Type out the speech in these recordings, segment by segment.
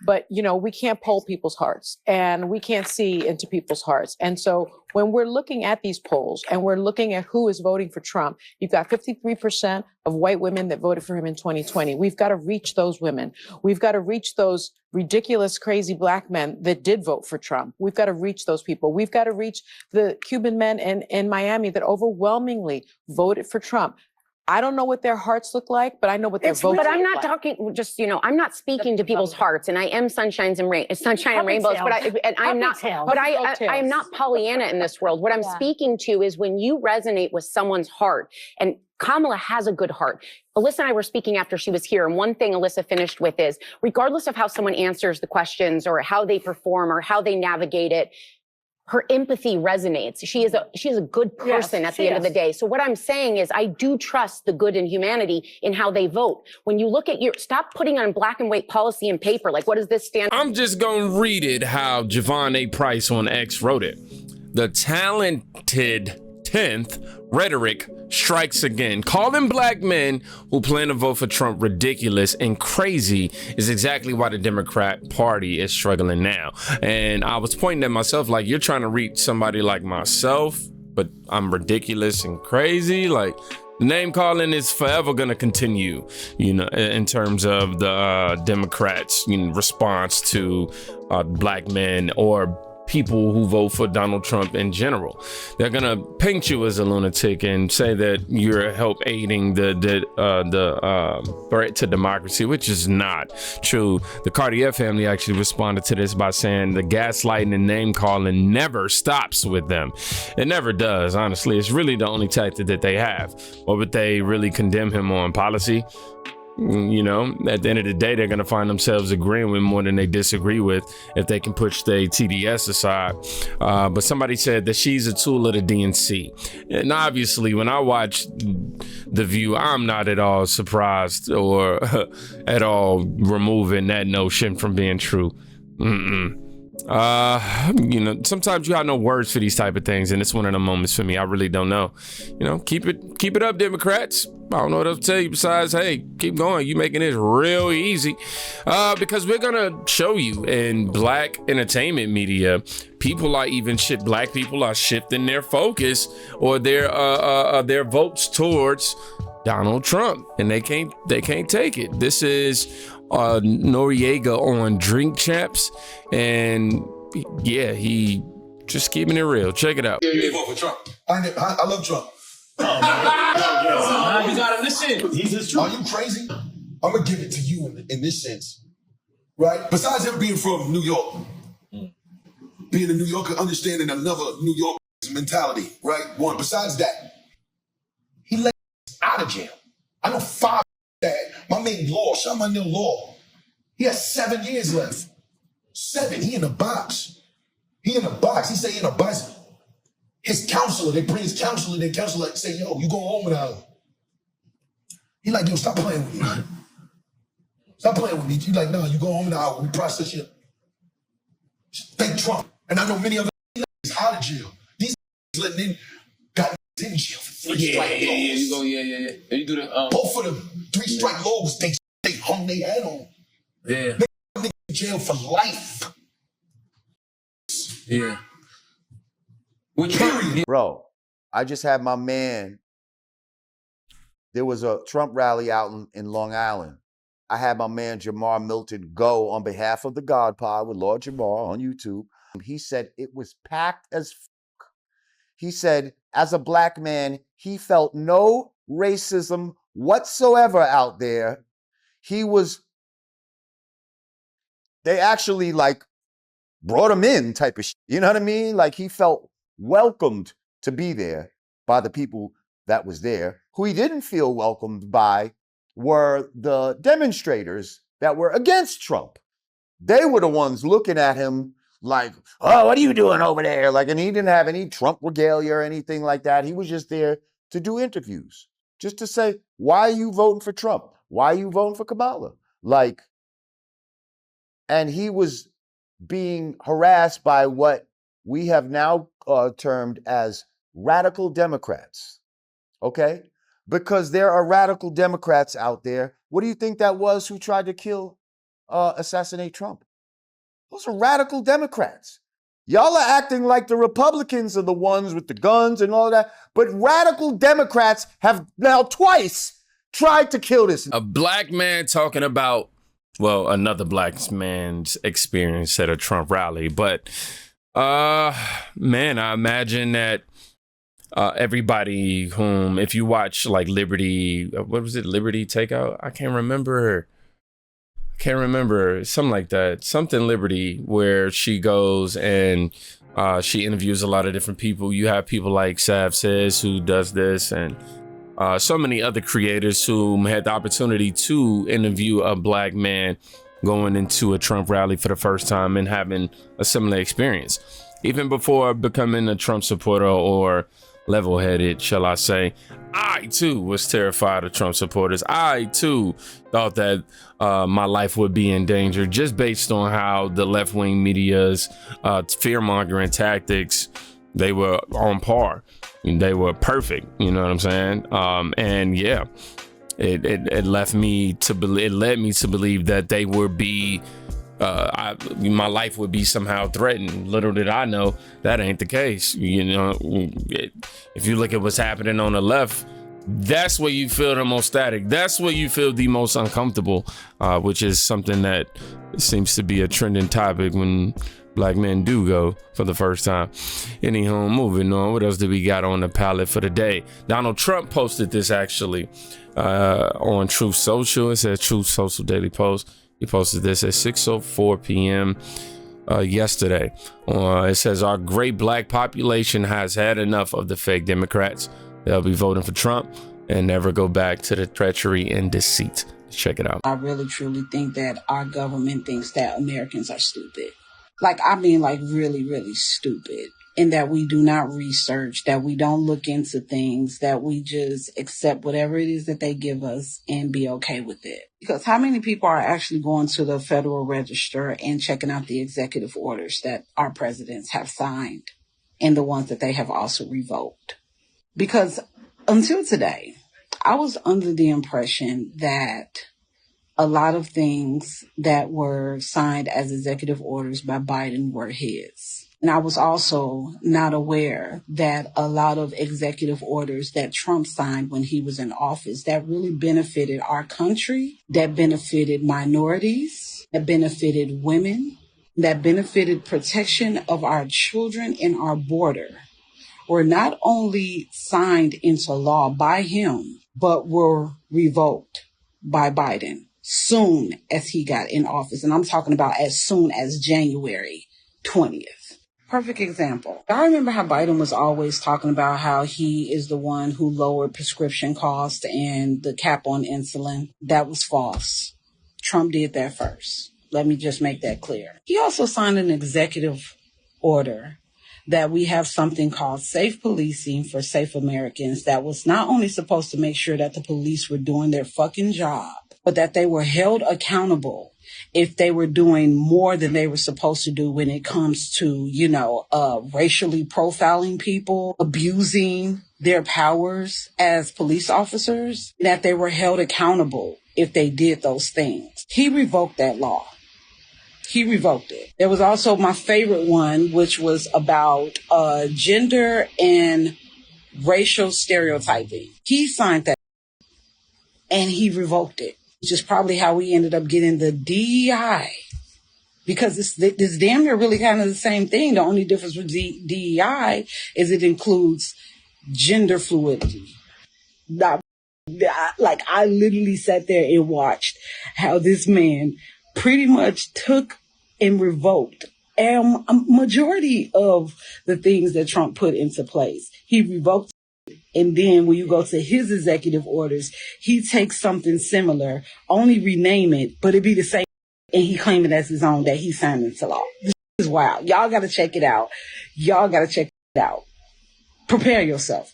but we can't poll people's hearts and we can't see into people's hearts. And so when we're looking at these polls and we're looking at who is voting for Trump, you've got 53% of white women that voted for him in 2020. We've got to reach those women. We've got to reach those ridiculous, crazy black men that did vote for Trump. We've got to reach those people. We've got to reach the Cuban men in Miami that overwhelmingly voted for Trump. I don't know what their hearts look like, but I know what their votes look like. But I'm not talking just, I'm not speaking to people's hearts, and I am sunshine and rainbows, but I'm not Pollyanna in this world. What I'm speaking to is when you resonate with someone's heart, and Kamala has a good heart. Alyssa and I were speaking after she was here, and one thing Alyssa finished with is, regardless of how someone answers the questions or how they perform or how they navigate it, her empathy resonates. She is a good person at the end of the day. So what I'm saying is I do trust the good in humanity in how they vote. When you look at stop putting on black and white policy and paper. Like, what does this stand? I'm just going to read it how Javon A. Price on X wrote it. The talented 10th rhetoric strikes again. Calling black men who plan to vote for Trump ridiculous and crazy is exactly why the Democrat Party is struggling now. And I was pointing at myself like, you're trying to reach somebody like myself, but I'm ridiculous and crazy. Like, name calling is forever going to continue, in terms of the Democrats' response to black men or people who vote for Donald Trump in general. They're gonna paint you as a lunatic and say that you're aiding the threat to democracy, which is not true. The Cartier family actually responded to this by saying the gaslighting and name calling never stops with them. It never does, honestly. It's really the only tactic that they have. Or would they really condemn him on policy? At the end of the day, they're going to find themselves agreeing with more than they disagree with if they can push their TDS aside. But somebody said that she's a tool of the DNC. And obviously, when I watch The View, I'm not at all surprised or at all removing that notion from being true. Sometimes you got no words for these type of things, and it's one of the moments for me. I really don't know. Keep it up, Democrats. I don't know what else to tell you besides, hey, keep going. You making this real easy. Because we're gonna show you in black entertainment media, black people are shifting their focus or their votes towards Donald Trump, and they can't take it. This is Noriega on Drink Champs, and he just keeping it real. Check it out. You vote for Trump. I love Trump. You gotta listen. He's his truth. Are you crazy? I'm gonna give it to you in this sense, right? Besides him being from New York, being a New Yorker, understanding another New York mentality, right? One. Besides that, he let out of jail. I know 5 that my man Law, shout out my nigga Law. He has 7 years left. 7. He in a box. He say he in a box. His counselor, they bring his counselor, their counselor say, yo, you go home without him. He like, yo, stop playing with me. Stop playing with me. You like, no, you go home without him. We process you. Thank Trump. And I know many other niggas out of jail. These letting in, got in jail for 3 strike laws. You go, yeah. You do the, both of them, 3 strike laws, they hung their head on. Yeah. They in jail for life. Yeah. Bro, I just had my man. There was a Trump rally out in Long Island. I had my man Jamar Milton go on behalf of the God Pod with Lord Jamar on YouTube. He said it was packed as fuck. He said, as a black man, he felt no racism whatsoever out there. They actually brought him in type of shit. You know what I mean? Like he felt welcomed to be there by the people that was there. Who he didn't feel welcomed by were the demonstrators that were against Trump. They were the ones looking at him like, oh, what are you doing over there? And he didn't have any Trump regalia or anything like that. He was just there to do interviews, just to say, why are you voting for Trump? Why are you voting for Kamala? And he was being harassed by what we have now termed as radical Democrats, okay? Because there are radical Democrats out there. What do you think that was who tried to assassinate Trump? Those are radical Democrats. Y'all are acting like the Republicans are the ones with the guns and all that. But radical Democrats have now twice tried to kill this. A black man talking about, well, another black man's experience at a Trump rally. But, man, I imagine that everybody whom, if you watch like Liberty, what was it? Liberty Takeout? I can't remember, something like that, something Liberty, where she goes and she interviews a lot of different people. You have people like Sav Says, who does this, and so many other creators who had the opportunity to interview a black man going into a Trump rally for the first time and having a similar experience. Even before becoming a Trump supporter or level-headed, shall I say, I too was terrified of Trump supporters. I too thought that my life would be in danger just based on how the left-wing media's fear-mongering tactics, they were on par. They were perfect. You know what I'm saying? And yeah, it led me to believe that they would be my life would be somehow threatened. Little did I know that ain't the case. You know, if you look at what's happening on the left, that's where you feel the most static. That's where you feel the most uncomfortable, which is something that seems to be a trending topic when black men do go for the first time. Anyhow, moving on. What else do we got on the palette for the day? Donald Trump posted this actually on Truth Social. It says Truth Social Daily Post. He posted this at 6:04 p.m. Yesterday. It says, our great black population has had enough of the fake Democrats. They'll be voting for Trump and never go back to the treachery and deceit. Check it out. I really truly think that our government thinks that Americans are stupid. Like, I mean, like really, really stupid. And that we do not research, that we don't look into things, that we just accept whatever it is that they give us and be okay with it. Because how many people are actually going to the Federal Register and checking out the executive orders that our presidents have signed and the ones that they have also revoked? Because until today, I was under the impression that a lot of things that were signed as executive orders by Biden were his. And I was also not aware that a lot of executive orders that Trump signed when he was in office that really benefited our country, that benefited minorities, that benefited women, that benefited protection of our children and our border, were not only signed into law by him, but were revoked by Biden soon as he got in office. And I'm talking about as soon as January 20th. Perfect example. I remember how Biden was always talking about how he is the one who lowered prescription costs and the cap on insulin. That was false. Trump did that first. Let me just make that clear. He also signed an executive order that we have something called safe policing for safe Americans that was not only supposed to make sure that the police were doing their fucking job, but that they were held accountable if they were doing more than they were supposed to do when it comes to, racially profiling people, abusing their powers as police officers, that they were held accountable if they did those things. He revoked that law. He revoked it. There was also my favorite one, which was about gender and racial stereotyping. He signed that and he revoked it, which is probably how we ended up getting the DEI, because this damn near really kind of the same thing. The only difference with DEI is it includes gender fluidity. I literally sat there and watched how this man pretty much took and revoked a majority of the things that Trump put into place. He revoked. And then when you go to his executive orders, he takes something similar, only rename it, but it be the same. And he claim it as his own that he signed into law. This is wild. Y'all got to check it out. Prepare yourself.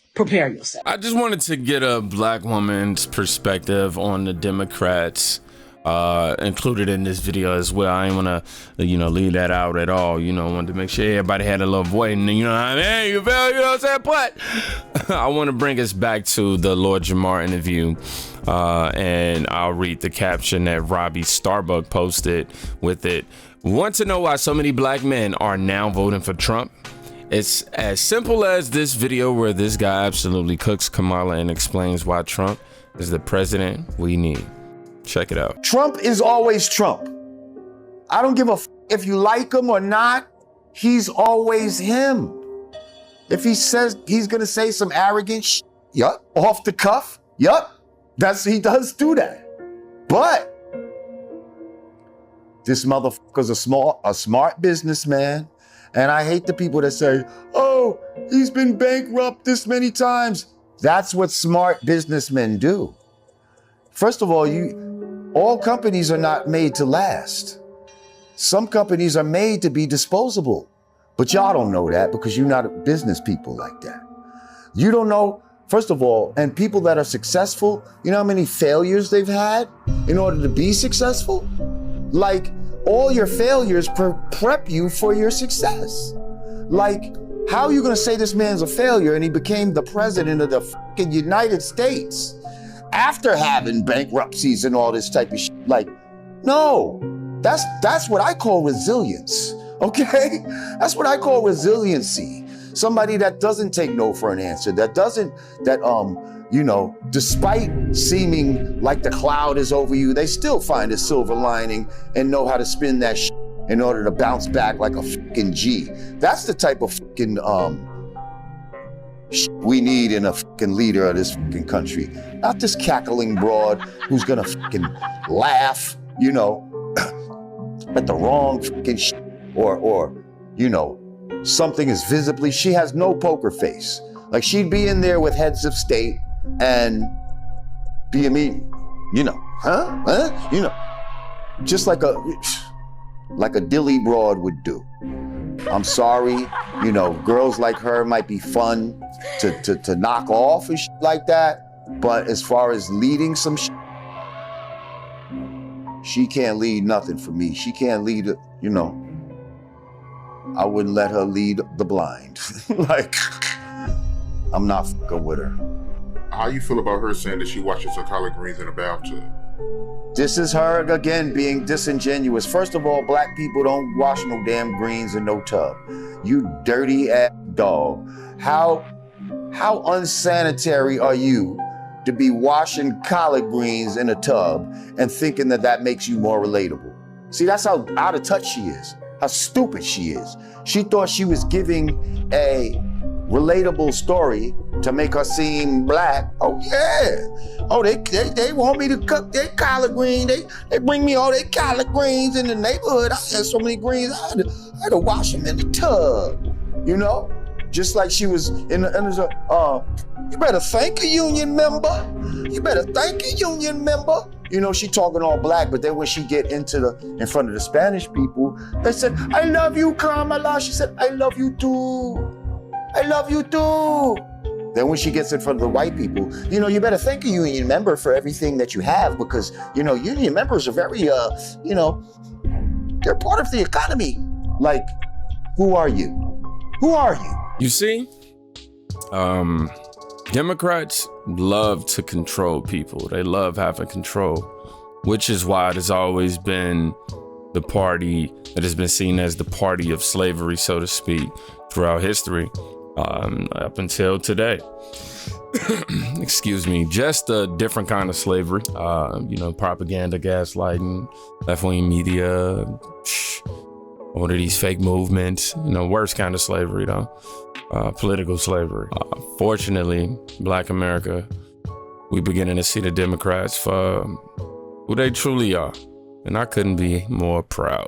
I just wanted to get a black woman's perspective on the Democrats included in this video as well. I ain't want to, leave that out at all. Wanted to make sure everybody had a little voice. And you know what I mean? You feel, you know what I'm saying? But I want to bring us back to the Lord Jamar interview. And I'll read the caption that Robbie Starbuck posted with it. Want to know why so many black men are now voting for Trump? It's as simple as this video where this guy absolutely cooks Kamala and explains why Trump is the president we need. Check it out. Trump is always Trump. I don't give a if you like him or not, he's always him. If he says he's gonna say some arrogant yup, off the cuff, yup, he does do that. But this motherfucker's a smart businessman. And I hate the people that say, oh, he's been bankrupt this many times. That's what smart businessmen do. First of all, all companies are not made to last. Some companies are made to be disposable. But y'all don't know that because you're not business people like that. You don't know, first of all, and people that are successful, you know how many failures they've had in order to be successful? Like, all your failures prep you for your success. Like, how are you gonna say this man's a failure and he became the president of the fucking United States after having bankruptcies and all this type of shit? Like, no, that's what I call resilience, okay? That's what I call resiliency. Somebody that doesn't take no for an answer, despite seeming like the cloud is over you, they still find a silver lining and know how to spin that shit in order to bounce back like a fucking G. That's the type of fucking we need in a fucking leader of this fucking country. Not this cackling broad who's gonna fucking laugh, at the wrong fucking shit or something is visibly, she has no poker face. Like she'd be in there with heads of state and be a meeting, just like a dilly broad would do. I'm sorry, girls like her might be fun to knock off and shit like that, but as far as leading some shit, she can't lead nothing for me. She can't lead, I wouldn't let her lead the blind. Like, I'm not fucking with her. How you feel about her saying that she washes her collard greens in a bathtub? This is her, again, being disingenuous. First of all, black people don't wash no damn greens in no tub. You dirty ass dog. How unsanitary are you to be washing collard greens in a tub and thinking that makes you more relatable? See, that's how out of touch she is, how stupid she is. She thought she was giving a relatable story to make her seem black. Oh yeah. Oh, they want me to cook their collard greens. They bring me all their collard greens in the neighborhood. I had so many greens, I had to wash them in the tub. Just like she was you better thank a union member. You better thank a union member. She talking all black, but then when she get in front of the Spanish people, they said, I love you, Kamala. She said, I love you too. I love you too. Then when she gets in front of the white people, you better thank a union member for everything that you have because, union members are very, they're part of the economy. Like, who are you? Who are you? You see, Democrats love to control people. They love having control, which is why it has always been the party that has been seen as the party of slavery, so to speak, throughout history, up until today. Excuse me, just a different kind of slavery. Propaganda, gaslighting, left-wing media, all of these fake movements, worst kind of slavery though. Political slavery. Fortunately, Black America, we're beginning to see the Democrats for who they truly are. And I couldn't be more proud.